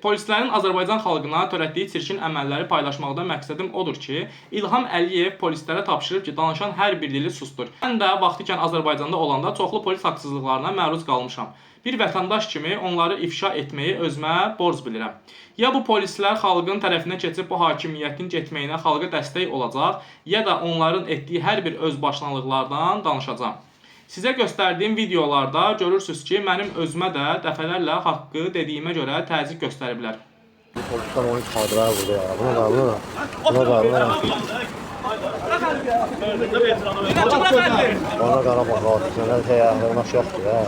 polislərin Azərbaycan xalqına törətdiyi çirkin əməlləri paylaşmaqda məqsədim odur ki, İlham Əliyev polislərə tapşırıb ki, danışan hər bir dili susdur. Mən də vaxtikən Azərbaycanda olanda çoxlu polis haqsızlıqlarına məruz qalmışam. Bir vətəndaş kimi onları ifşa etməyi özümə borc bilirəm. Ya bu polislər xalqın tərəfinə keçib bu hakimiyyətin getməyinə xalqa dəstək olacaq, ya da onların etdiyi hər bir özbaşınalıqlardan danışacağam. Sizə göstərdiyim videolarda görürsünüz ki, mənim özümə də dəfələrlə haqqı dediyimə görə təzyiq göstəriblər. Polisler onu çıxardılar burada ya. Buna da. Bana Qarabağ hadisələr təyərləmək yoxdur ya.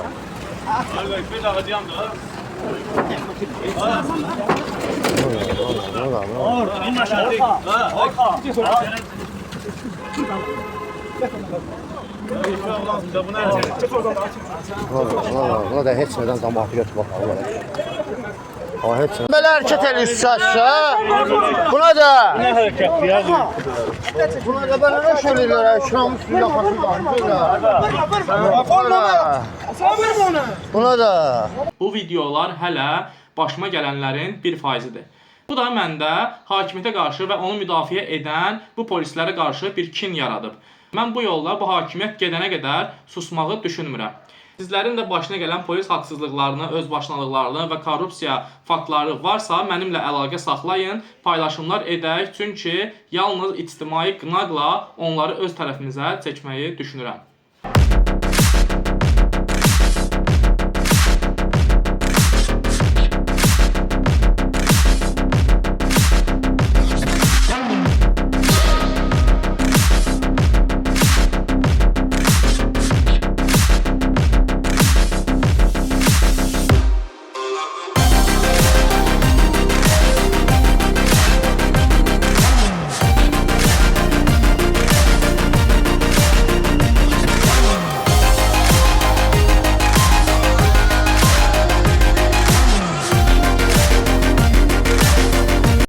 Buna da heç nədən cəmaatı götür bakalım. Belə hərəkət eləyirsə, buna da nə hərəkətdir ya? Buna da belə nə şöyləyirlər, şuramın üstündə xatırlar. Buna da. Bu videolar hələ başıma gələnlərin 1%-dir. Bu da məndə hakimiyyətə qarşı və onu müdafiə edən bu polislərə qarşı bir kin yaradıb. Mən bu yolla bu hakimiyyət gedənə qədər susmağı düşünmürəm. Sizlərin də başına gələn polis haqsızlıqlarını, özbaşınalıqlarını və korrupsiya faktları varsa, mənimlə əlaqə saxlayın, paylaşımlar edək, çünki yalnız ictimai qınaqla onları öz tərəfimizə çəkməyi düşünürəm.